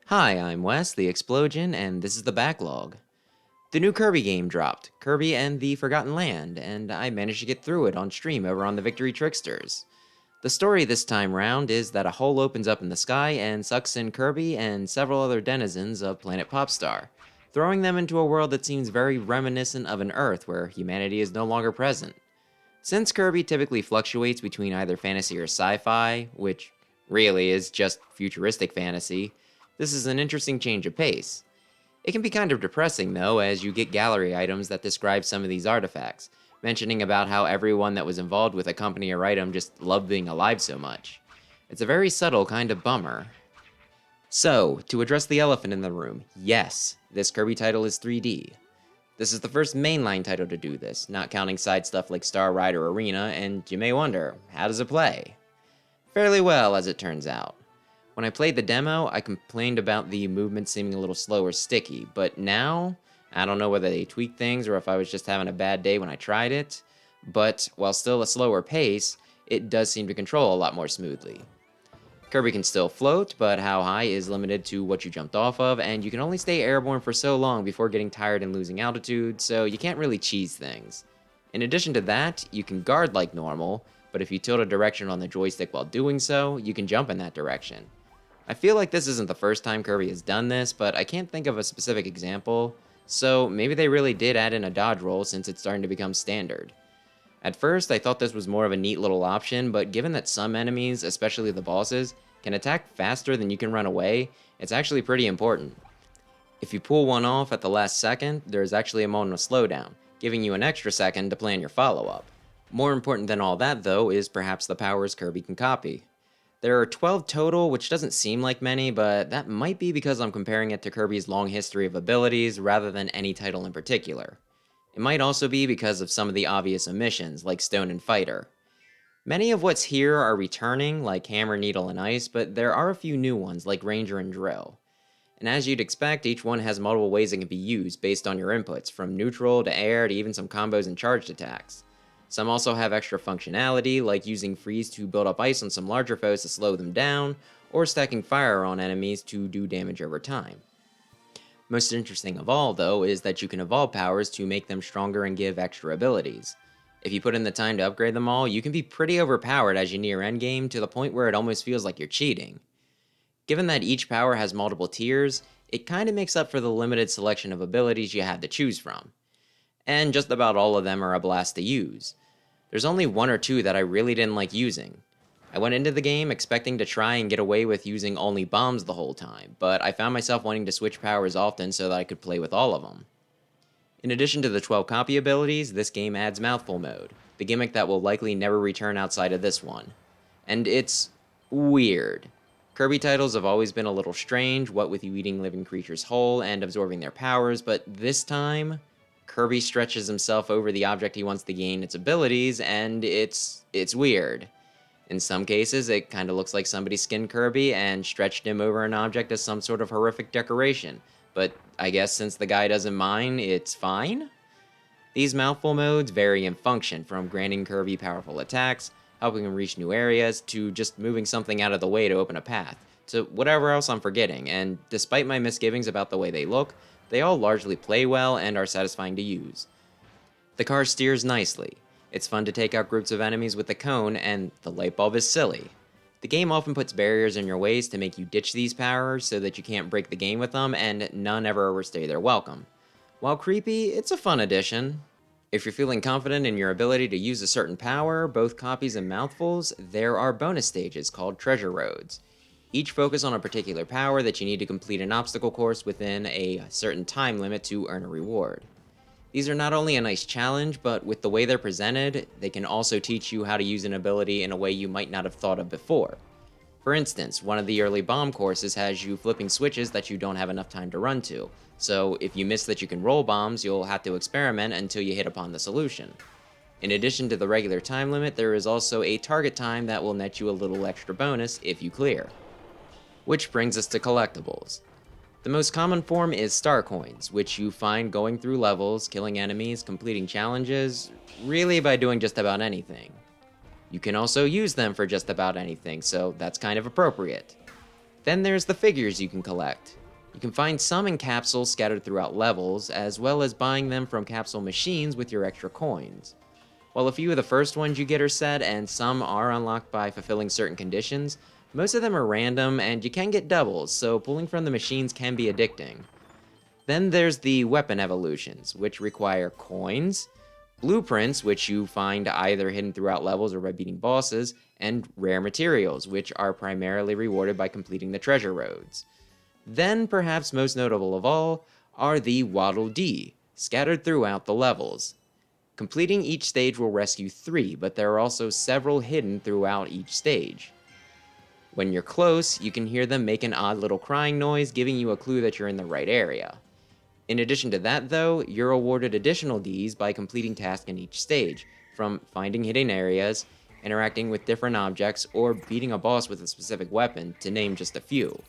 Hi, I'm Wes, the Explosion, and this is the Backlog. The new Kirby game dropped, Kirby and the Forgotten Land, and I managed to get through it on stream over on the Victory Tricksters. The story this time round is that a hole opens up in the sky and sucks in Kirby and several other denizens of Planet Popstar, throwing them into a world that seems very reminiscent of an Earth where humanity is no longer present. Since Kirby typically fluctuates between either fantasy or sci-fi, which really is just futuristic fantasy, this is an interesting change of pace. It can be kind of depressing though, as you get gallery items that describe some of these artifacts, mentioning about how everyone that was involved with a company or item just loved being alive so much. It's a very subtle kind of bummer. So, to address the elephant in the room, yes, this Kirby title is 3D. This is the first mainline title to do this, not counting side stuff like Star Rider Arena, and you may wonder, how does it play? Fairly well, as it turns out. When I played the demo, I complained about the movement seeming a little slow or sticky, but now, I don't know whether they tweaked things or if I was just having a bad day when I tried it, but while still a slower pace, it does seem to control a lot more smoothly. Kirby can still float, but how high is limited to what you jumped off of, and you can only stay airborne for so long before getting tired and losing altitude, so you can't really cheese things. In addition to that, you can guard like normal, but if you tilt a direction on the joystick while doing so, you can jump in that direction. I feel like this isn't the first time Kirby has done this, but I can't think of a specific example, so maybe they really did add in a dodge roll since it's starting to become standard. At first, I thought this was more of a neat little option, but given that some enemies, especially the bosses, can attack faster than you can run away, it's actually pretty important. If you pull one off at the last second, there's actually a moment of slowdown, giving you an extra second to plan your follow-up. More important than all that, though, is perhaps the powers Kirby can copy. There are 12 total, which doesn't seem like many, but that might be because I'm comparing it to Kirby's long history of abilities rather than any title in particular. It might also be because of some of the obvious omissions, like Stone and Fighter. Many of what's here are returning, like Hammer, Needle, and Ice, but there are a few new ones, like Ranger and Drill. And as you'd expect, each one has multiple ways it can be used based on your inputs, from neutral to air to even some combos and charged attacks. Some also have extra functionality, like using freeze to build up ice on some larger foes to slow them down, or stacking fire on enemies to do damage over time. Most interesting of all, though, is that you can evolve powers to make them stronger and give extra abilities. If you put in the time to upgrade them all, you can be pretty overpowered as you near endgame to the point where it almost feels like you're cheating. Given that each power has multiple tiers, it kinda makes up for the limited selection of abilities you have to choose from. And just about all of them are a blast to use. There's only one or two that I really didn't like using. I went into the game expecting to try and get away with using only bombs the whole time, but I found myself wanting to switch powers often so that I could play with all of them. In addition to the 12 copy abilities, this game adds Mouthful Mode, the gimmick that will likely never return outside of this one. And it's weird. Kirby titles have always been a little strange, what with you eating living creatures whole and absorbing their powers, but this time, Kirby stretches himself over the object he wants to gain its abilities, and it's weird. In some cases, it kinda looks like somebody skinned Kirby and stretched him over an object as some sort of horrific decoration, but I guess since the guy doesn't mind, it's fine? These mouthful modes vary in function, from granting Kirby powerful attacks, helping him reach new areas, to just moving something out of the way to open a path, to whatever else I'm forgetting, and despite my misgivings about the way they look, they all largely play well and are satisfying to use. The car steers nicely. It's fun to take out groups of enemies with the cone, and the light bulb is silly. The game often puts barriers in your ways to make you ditch these powers so that you can't break the game with them, and none ever overstay their welcome. While creepy, it's a fun addition. If you're feeling confident in your ability to use a certain power, both copies and mouthfuls, there are bonus stages called treasure roads. Each focus on a particular power that you need to complete an obstacle course within a certain time limit to earn a reward. These are not only a nice challenge, but with the way they're presented, they can also teach you how to use an ability in a way you might not have thought of before. For instance, one of the early bomb courses has you flipping switches that you don't have enough time to run to, so if you miss that you can roll bombs, you'll have to experiment until you hit upon the solution. In addition to the regular time limit, there is also a target time that will net you a little extra bonus if you clear. Which brings us to collectibles. The most common form is star coins, which you find going through levels, killing enemies, completing challenges, really by doing just about anything. You can also use them for just about anything, so that's kind of appropriate. Then there's the figures you can collect. You can find some in capsules scattered throughout levels, as well as buying them from capsule machines with your extra coins. While a few of the first ones you get are set, and some are unlocked by fulfilling certain conditions, most of them are random and you can get doubles, so pulling from the machines can be addicting. Then there's the weapon evolutions, which require coins, blueprints, which you find either hidden throughout levels or by beating bosses, and rare materials, which are primarily rewarded by completing the treasure roads. Then, perhaps most notable of all, are the Waddle Dee, scattered throughout the levels. Completing each stage will rescue 3, but there are also several hidden throughout each stage. When you're close, you can hear them make an odd little crying noise, giving you a clue that you're in the right area. In addition to that though, you're awarded additional Ds by completing tasks in each stage, from finding hidden areas, interacting with different objects, or beating a boss with a specific weapon, to name just a few.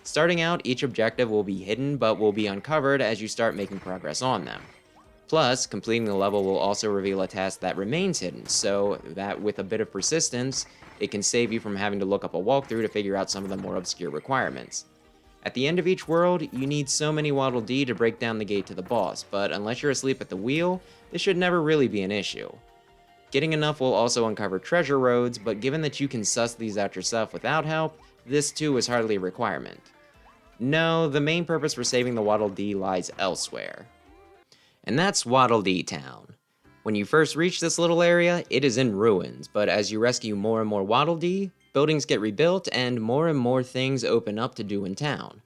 Starting out, each objective will be hidden but will be uncovered as you start making progress on them. Plus, completing the level will also reveal a task that remains hidden, so that with a bit of persistence, it can save you from having to look up a walkthrough to figure out some of the more obscure requirements. At the end of each world, you need so many Waddle Dee to break down the gate to the boss, but unless you're asleep at the wheel, this should never really be an issue. Getting enough will also uncover treasure roads, but given that you can suss these out yourself without help, this too is hardly a requirement. No, the main purpose for saving the Waddle Dee lies elsewhere. And that's Waddle Dee Town. When you first reach this little area, it is in ruins, but as you rescue more and more Waddle Dee, buildings get rebuilt and more things open up to do in town.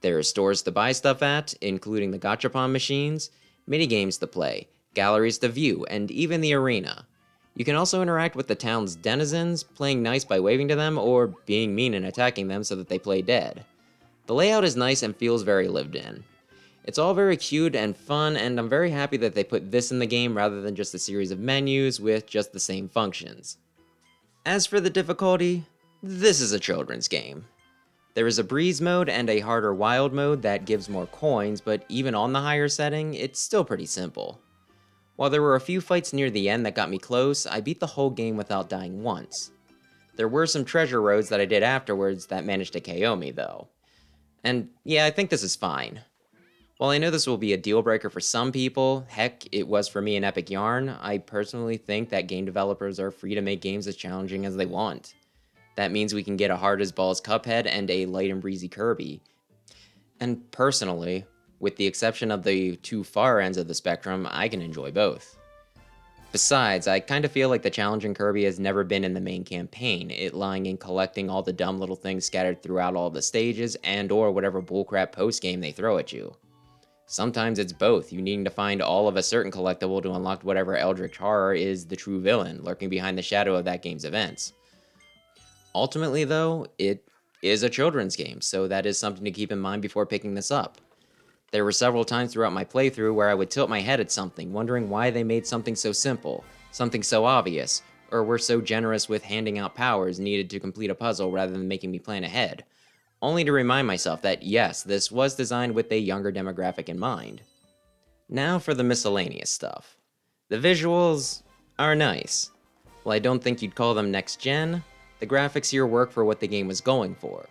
There are stores to buy stuff at, including the gachapon machines, minigames to play, galleries to view, and even the arena. You can also interact with the town's denizens, playing nice by waving to them or being mean and attacking them so that they play dead. The layout is nice and feels very lived in. It's all very cute and fun, and I'm very happy that they put this in the game rather than just a series of menus with just the same functions. As for the difficulty, this is a children's game. There is a breeze mode and a harder wild mode that gives more coins, but even on the higher setting, it's still pretty simple. While there were a few fights near the end that got me close, I beat the whole game without dying once. There were some treasure roads that I did afterwards that managed to KO me though. And yeah, I think this is fine. While I know this will be a deal breaker for some people, heck, it was for me an epic yarn, I personally think that game developers are free to make games as challenging as they want. That means we can get a hard as balls Cuphead and a light and breezy Kirby. And personally, with the exception of the two far ends of the spectrum, I can enjoy both. Besides, I kinda feel like the challenging Kirby has never been in the main campaign, it lying in collecting all the dumb little things scattered throughout all the stages and or whatever bullcrap post-game they throw at you. Sometimes it's both, you needing to find all of a certain collectible to unlock whatever eldritch horror is the true villain, lurking behind the shadow of that game's events. Ultimately though, it is a children's game, so that is something to keep in mind before picking this up. There were several times throughout my playthrough where I would tilt my head at something, wondering why they made something so simple, something so obvious, or were so generous with handing out powers needed to complete a puzzle rather than making me plan ahead. Only to remind myself that yes, this was designed with a younger demographic in mind. Now for the miscellaneous stuff. The visuals are nice. While I don't think you'd call them next gen, the graphics here work for what the game was going for.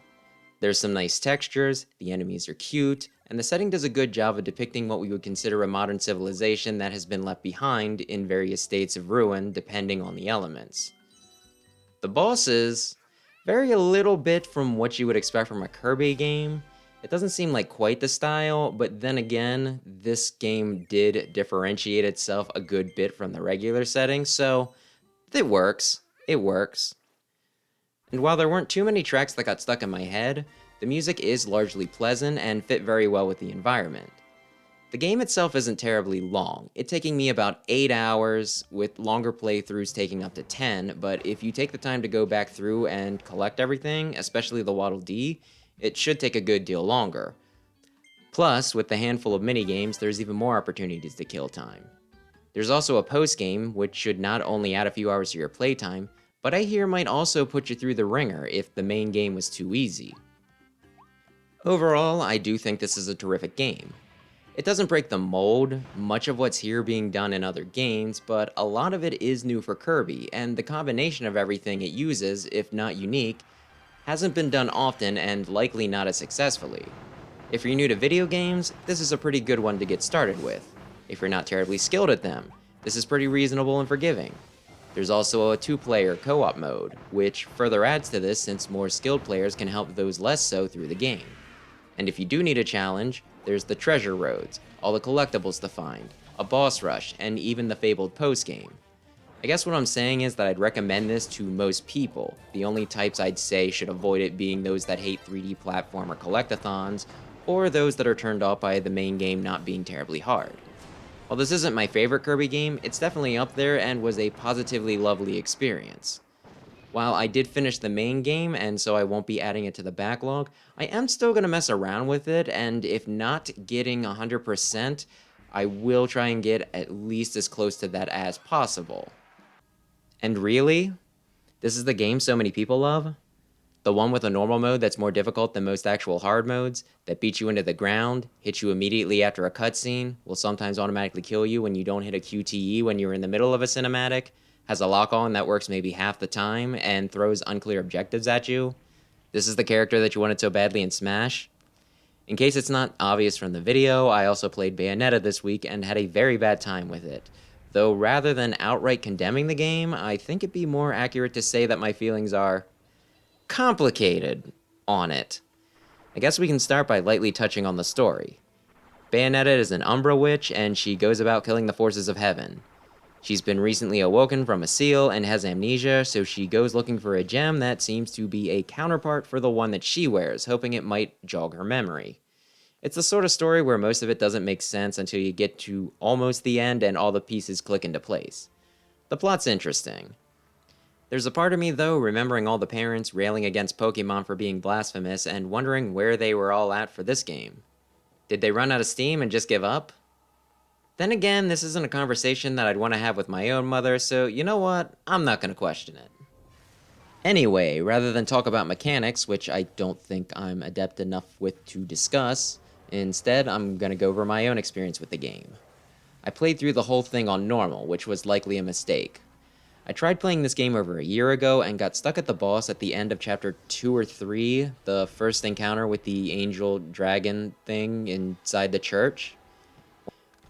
There's some nice textures, the enemies are cute, and the setting does a good job of depicting what we would consider a modern civilization that has been left behind in various states of ruin depending on the elements. The bosses vary a little bit from what you would expect from a Kirby game. It doesn't seem like quite the style, but then again, this game did differentiate itself a good bit from the regular setting, so it works. It works. And while there weren't too many tracks that got stuck in my head, the music is largely pleasant and fit very well with the environment. The game itself isn't terribly long, it taking me about 8 hours, with longer playthroughs taking up to 10, but if you take the time to go back through and collect everything, especially the Waddle Dee, it should take a good deal longer. Plus, with the handful of minigames, there's even more opportunities to kill time. There's also a post-game, which should not only add a few hours to your playtime, but I hear might also put you through the ringer if the main game was too easy. Overall, I do think this is a terrific game. It doesn't break the mold, much of what's here being done in other games, but a lot of it is new for Kirby, and the combination of everything it uses, if not unique, hasn't been done often and likely not as successfully. If you're new to video games, this is a pretty good one to get started with. If you're not terribly skilled at them, this is pretty reasonable and forgiving. There's also a 2-player co-op mode, which further adds to this since more skilled players can help those less so through the game. And if you do need a challenge, there's the treasure roads, all the collectibles to find, a boss rush, and even the fabled postgame. I guess what I'm saying is that I'd recommend this to most people. The only types I'd say should avoid it being those that hate 3D platformer collectathons, or those that are turned off by the main game not being terribly hard. While this isn't my favorite Kirby game, it's definitely up there and was a positively lovely experience. While I did finish the main game, and so I won't be adding it to the backlog, I am still going to mess around with it, and if not getting 100%, I will try and get at least as close to that as possible. And really, this is the game so many people love? The one with a normal mode that's more difficult than most actual hard modes, that beats you into the ground, hits you immediately after a cutscene, will sometimes automatically kill you when you don't hit a QTE when you're in the middle of a cinematic, has a lock-on that works maybe half the time, and throws unclear objectives at you. This is the character that you wanted so badly in Smash. In case it's not obvious from the video, I also played Bayonetta this week and had a very bad time with it. Though rather than outright condemning the game, I think it'd be more accurate to say that my feelings are complicated on it. I guess we can start by lightly touching on the story. Bayonetta is an Umbra witch, and she goes about killing the forces of heaven. She's been recently awoken from a seal and has amnesia, so she goes looking for a gem that seems to be a counterpart for the one that she wears, hoping it might jog her memory. It's the sort of story where most of it doesn't make sense until you get to almost the end and all the pieces click into place. The plot's interesting. There's a part of me, though, remembering all the parents railing against Pokemon for being blasphemous and wondering where they were all at for this game. Did they run out of steam and just give up? Then again, this isn't a conversation that I'd want to have with my own mother, so you know what? I'm not going to question it. Anyway, rather than talk about mechanics, which I don't think I'm adept enough with to discuss, instead I'm going to go over my own experience with the game. I played through the whole thing on normal, which was likely a mistake. I tried playing this game over a year ago and got stuck at the boss at the end of chapter 2 or 3, the first encounter with the angel dragon thing inside the church.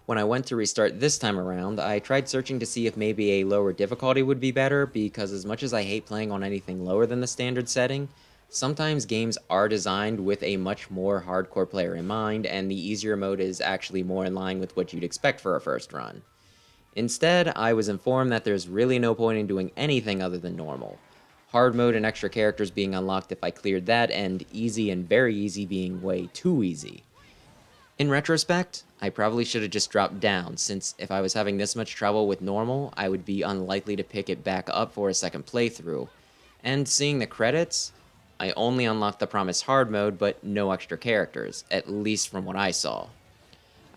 When I went to restart this time around, I tried searching to see if maybe a lower difficulty would be better, because as much as I hate playing on anything lower than the standard setting, sometimes games are designed with a much more hardcore player in mind, and the easier mode is actually more in line with what you'd expect for a first run. Instead, I was informed that there's really no point in doing anything other than normal. Hard mode and extra characters being unlocked if I cleared that, and easy and very easy being way too easy. In retrospect, I probably should have just dropped down, since if I was having this much trouble with normal, I would be unlikely to pick it back up for a second playthrough. And seeing the credits, I only unlocked the promised hard mode, but no extra characters, at least from what I saw.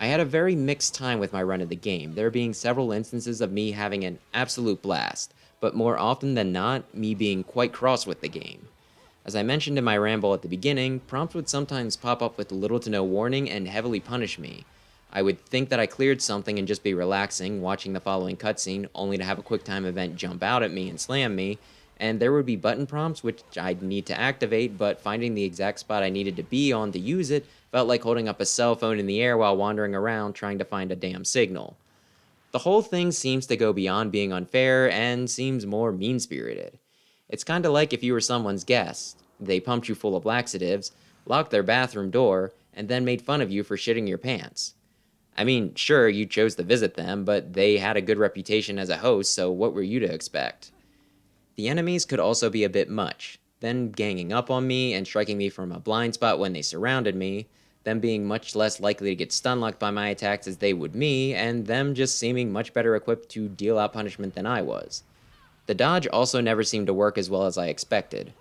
I had a very mixed time with my run of the game, there being several instances of me having an absolute blast, but more often than not, me being quite cross with the game. As I mentioned in my ramble at the beginning, prompts would sometimes pop up with little to no warning and heavily punish me. I would think that I cleared something and just be relaxing, watching the following cutscene, only to have a QuickTime event jump out at me and slam me, and there would be button prompts which I'd need to activate, but finding the exact spot I needed to be on to use it felt like holding up a cell phone in the air while wandering around trying to find a damn signal. The whole thing seems to go beyond being unfair and seems more mean-spirited. It's kinda like if you were someone's guest. They pumped you full of laxatives, locked their bathroom door, and then made fun of you for shitting your pants. I mean, sure, you chose to visit them, but they had a good reputation as a host, so what were you to expect? The enemies could also be a bit much, them ganging up on me and striking me from a blind spot when they surrounded me, them being much less likely to get stun-locked by my attacks as they would me, and them just seeming much better equipped to deal out punishment than I was. The dodge also never seemed to work as well as I expected.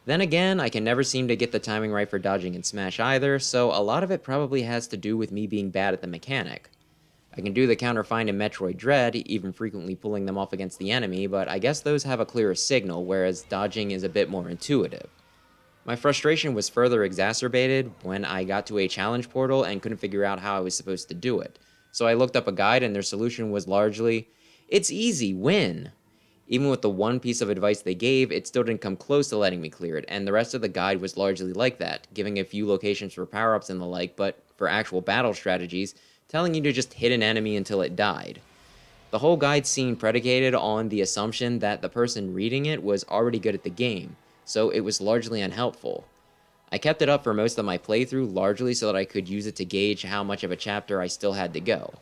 Then again, I can never seem to get the timing right for dodging in Smash either, so a lot of it probably has to do with me being bad at the mechanic. I can do the counter find in Metroid Dread, even frequently pulling them off against the enemy, but I guess those have a clearer signal, whereas dodging is a bit more intuitive. My frustration was further exacerbated when I got to a challenge portal and couldn't figure out how I was supposed to do it. So I looked up a guide and their solution was largely, "It's easy, win." Even with the one piece of advice they gave, it still didn't come close to letting me clear it, and the rest of the guide was largely like that, giving a few locations for power-ups and the like, but for actual battle strategies, telling you to just hit an enemy until it died. The whole guide seemed predicated on the assumption that the person reading it was already good at the game, so it was largely unhelpful. I kept it up for most of my playthrough largely so that I could use it to gauge how much of a chapter I still had to go.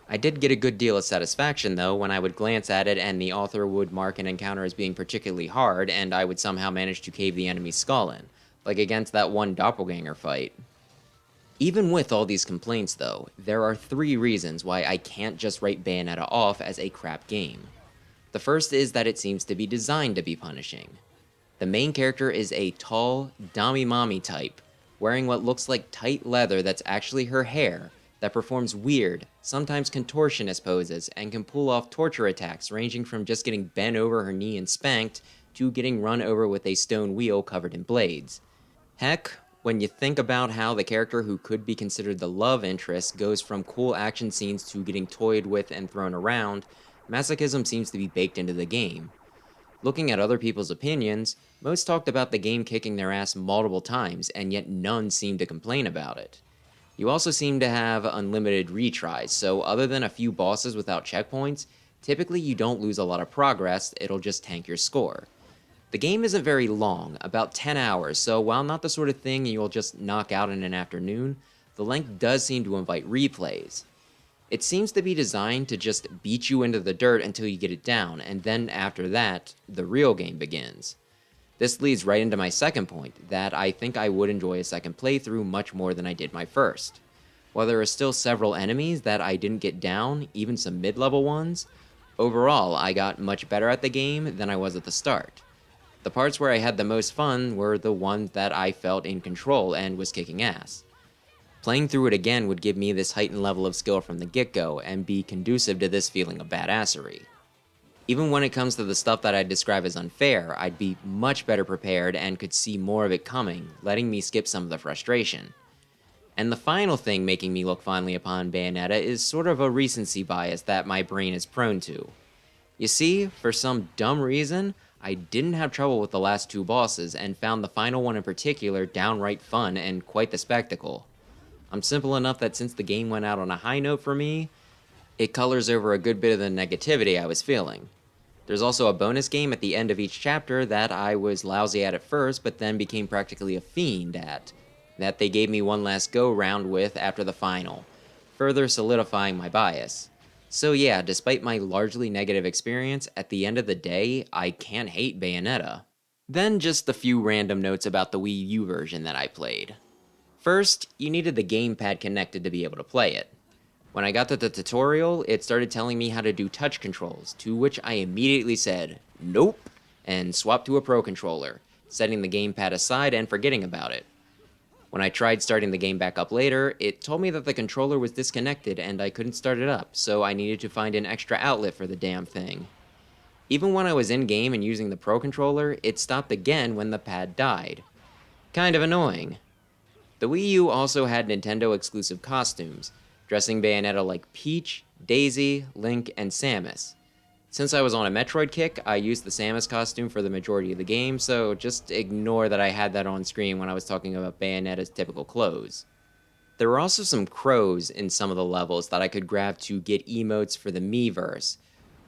I did get a good deal of satisfaction, though, when I would glance at it and the author would mark an encounter as being particularly hard, and I would somehow manage to cave the enemy's skull in, like against that one doppelganger fight. Even with all these complaints, though, there are 3 reasons why I can't just write Bayonetta off as a crap game. The first is that it seems to be designed to be punishing. The main character is a tall, dommy-mommy type, wearing what looks like tight leather that's actually her hair, that performs weird, sometimes contortionist poses, and can pull off torture attacks ranging from just getting bent over her knee and spanked, to getting run over with a stone wheel covered in blades. Heck, when you think about how the character who could be considered the love interest goes from cool action scenes to getting toyed with and thrown around, masochism seems to be baked into the game. Looking at other people's opinions, most talked about the game kicking their ass multiple times, and yet none seemed to complain about it. You also seem to have unlimited retries, so other than a few bosses without checkpoints, typically you don't lose a lot of progress, it'll just tank your score. The game isn't very long, about 10 hours, so while not the sort of thing you'll just knock out in an afternoon, the length does seem to invite replays. It seems to be designed to just beat you into the dirt until you get it down, and then after that, the real game begins. This leads right into my second point, that I think I would enjoy a second playthrough much more than I did my first. While there are still several enemies that I didn't get down, even some mid-level ones, overall I got much better at the game than I was at the start. The parts where I had the most fun were the ones that I felt in control and was kicking ass. Playing through it again would give me this heightened level of skill from the get-go and be conducive to this feeling of badassery. Even when it comes to the stuff that I'd describe as unfair, I'd be much better prepared and could see more of it coming, letting me skip some of the frustration. And the final thing making me look fondly upon Bayonetta is sort of a recency bias that my brain is prone to. You see, for some dumb reason, I didn't have trouble with the last 2 bosses and found the final one in particular downright fun and quite the spectacle. I'm simple enough that since the game went out on a high note for me, it colors over a good bit of the negativity I was feeling. There's also a bonus game at the end of each chapter that I was lousy at first, but then became practically a fiend at, that they gave me one last go-round with after the final, further solidifying my bias. So yeah, despite my largely negative experience, at the end of the day, I can't hate Bayonetta. Then just a few random notes about the Wii U version that I played. First, you needed the gamepad connected to be able to play it. When I got to the tutorial, it started telling me how to do touch controls, to which I immediately said, nope, and swapped to a Pro Controller, setting the gamepad aside and forgetting about it. When I tried starting the game back up later, it told me that the controller was disconnected and I couldn't start it up, so I needed to find an extra outlet for the damn thing. Even when I was in-game and using the Pro Controller, it stopped again when the pad died. Kind of annoying. The Wii U also had Nintendo-exclusive costumes, dressing Bayonetta like Peach, Daisy, Link, and Samus. Since I was on a Metroid kick, I used the Samus costume for the majority of the game, so just ignore that I had that on screen when I was talking about Bayonetta's typical clothes. There were also some crows in some of the levels that I could grab to get emotes for the Miiverse,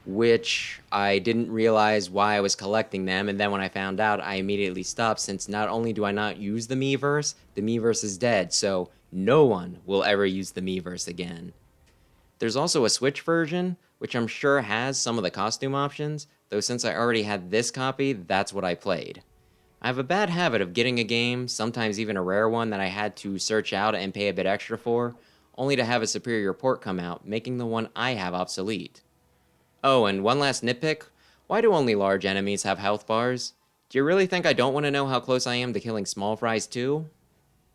which I didn't realize why I was collecting them, and then when I found out, I immediately stopped since not only do I not use the Miiverse is dead, so no one will ever use the Miiverse again. There's also a Switch version, which I'm sure has some of the costume options, though since I already had this copy, that's what I played. I have a bad habit of getting a game, sometimes even a rare one that I had to search out and pay a bit extra for, only to have a superior port come out, making the one I have obsolete. Oh, and one last nitpick, why do only large enemies have health bars? Do you really think I don't want to know how close I am to killing small fries too?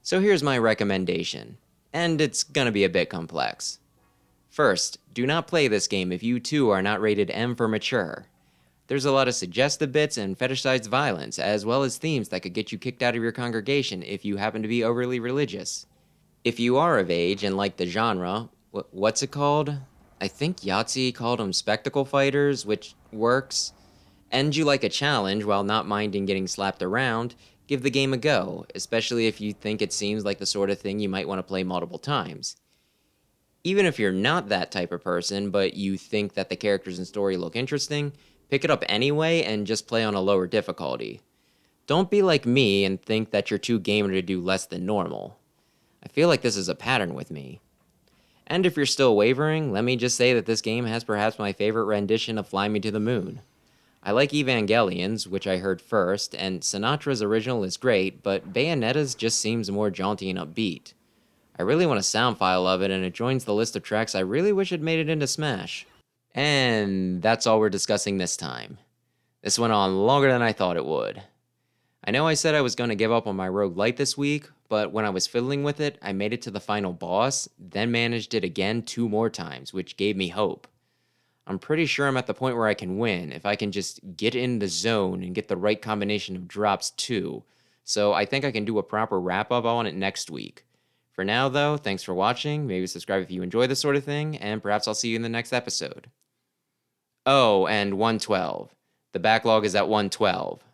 So here's my recommendation, and it's gonna be a bit complex. First, do not play this game if you too are not rated M for mature. There's a lot of suggestive bits and fetishized violence, as well as themes that could get you kicked out of your congregation if you happen to be overly religious. If you are of age and like the genre, what's it called? I think Yahtzee called them spectacle fighters, which works. And you like a challenge while not minding getting slapped around, give the game a go, especially if you think it seems like the sort of thing you might want to play multiple times. Even if you're not that type of person, but you think that the characters and story look interesting, pick it up anyway and just play on a lower difficulty. Don't be like me and think that you're too gamer to do less than normal. I feel like this is a pattern with me. And if you're still wavering, let me just say that this game has perhaps my favorite rendition of Fly Me to the Moon. I like Evangelion's, which I heard first, and Sinatra's original is great, but Bayonetta's just seems more jaunty and upbeat. I really want a sound file of it, and it joins the list of tracks I really wish had made it into Smash. And that's all we're discussing this time. This went on longer than I thought it would. I know I said I was going to give up on my roguelite this week, but when I was fiddling with it, I made it to the final boss, then managed it again 2 more times, which gave me hope. I'm pretty sure I'm at the point where I can win if I can just get in the zone and get the right combination of drops too, so I think I can do a proper wrap-up on it next week. For now though, thanks for watching, maybe subscribe if you enjoy this sort of thing, and perhaps I'll see you in the next episode. Oh, and 112. The backlog is at 112.